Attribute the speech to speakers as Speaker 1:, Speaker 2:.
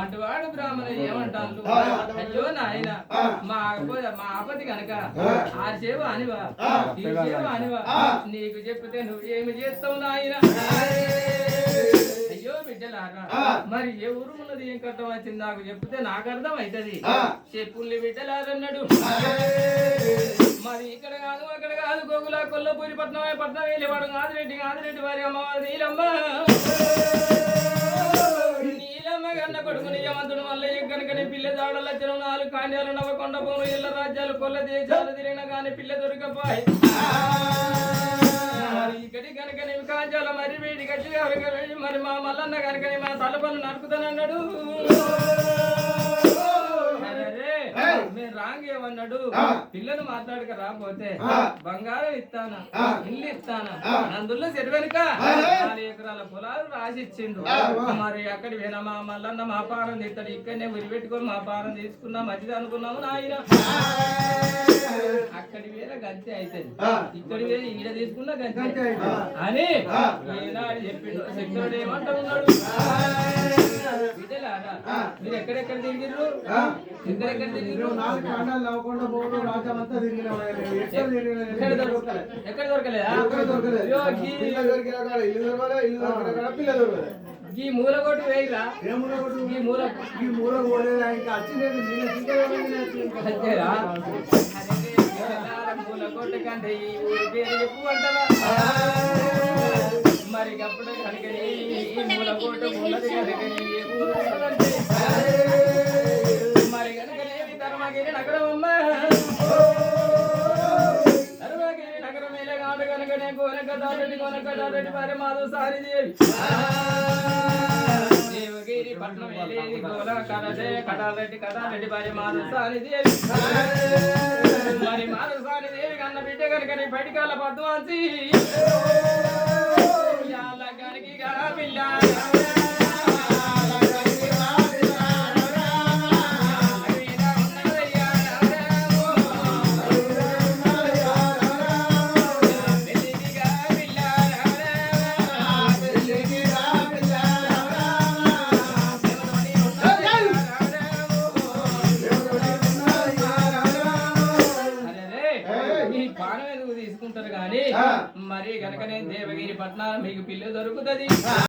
Speaker 1: అటువాడు బ్రాహ్మణ ఏమంటాను అయ్యో నాయన మా ఆపతి కనుక ఆ సేవ అనివా ఈ సేవ అనివా నీకు చెప్తే నువ్వేమి చేస్తావు నాయన అయ్యో బిడ్డలారా మరి ఏ ఊరు ఉన్నది ఏం కట్టం వచ్చింది నాకు చెప్తే నాకు అర్థం అవుతుంది చెప్పుల్ని బిడ్డలారన్నాడు మరి ఇక్కడ కాదు అక్కడ కాదు గోగుల కొల్లపూరి పట్నం వెళ్ళేవాడు ఆదిరెడ్డి వారి అమ్మవారి నీలమ్మ నీలమ్మ కన్న కొడుకుని యమంతుడు మల్లయ్య కనుకనే పిల్ల దాడల చెరువు 4 కాండ్యాలు నవ్వకొండ పోను ఇళ్ళ రాజ్యాలు కొల్ల దేశాలు తిరిగిన కానీ పిల్ల దొరకపోయి ఇక్కడి కనుకనే కాంజాల మరి వేడి గట్టి మరి మా మల్లన్న కనుకనే మా తలపలు నరుకుతానన్నాడు మీరు రాంగ్ ఏమన్నాడు పిల్లను మాట్లాడక రాకపోతే బంగారం ఇస్తానా ఇల్లు ఇస్తానా నందుల్లో చెరువెనుక 4 ఎకరాల పొలాలు రాసిచ్చిండు మరి అక్కడి పోయినా మా మల్లన్న మా పారం తీస్తాడు ఇక్కడనే ఉరిపెట్టుకొని మా పారం తీసుకున్నా మంచిది అనుకున్నాము నాయన అక్కడి వేరే గంతే అవుతుంది ఇక్కడి వేరే ఈడ తీసుకున్నా గంతే అని ఏనాడు చెప్పిండు శక్తుడు ఏమంటున్నాడు మీరు ఎక్కడెక్కడ తిరిగిర్రు ఎక్కడెక్కడ తిరిగిర్రు ఎక్కడ దొరకలేదా ఈ మూలగొట్టు వేయరా ఈ మూల మూలగొట్టు కంటే ఈ ఊరి పేరు చెప్పు అంటారా మరి అప్పుడు కనుక ఈ మూలగొట్టు మూలది కనుక మరి కనుకనేమి ధర్మగిరి నగరం అమ్మ ధర్మగిరి నగరం కాడు కనుకనే కోనకటారెడ్డి వారి మాధవ సారిదేవి దేవగిరి పట్నం కటారెడ్డి వారి మాధవ సారిదేవి మరి మాధవ సారిదేవి కన్న బిడ్డ కనుకనే బయటికాల పద్మాంచి పిల్ల తీసుకుంటారు కానీ మరి కనుక నేను దేవగిరి పట్నం మీకు పిల్ల దొరుకుతుంది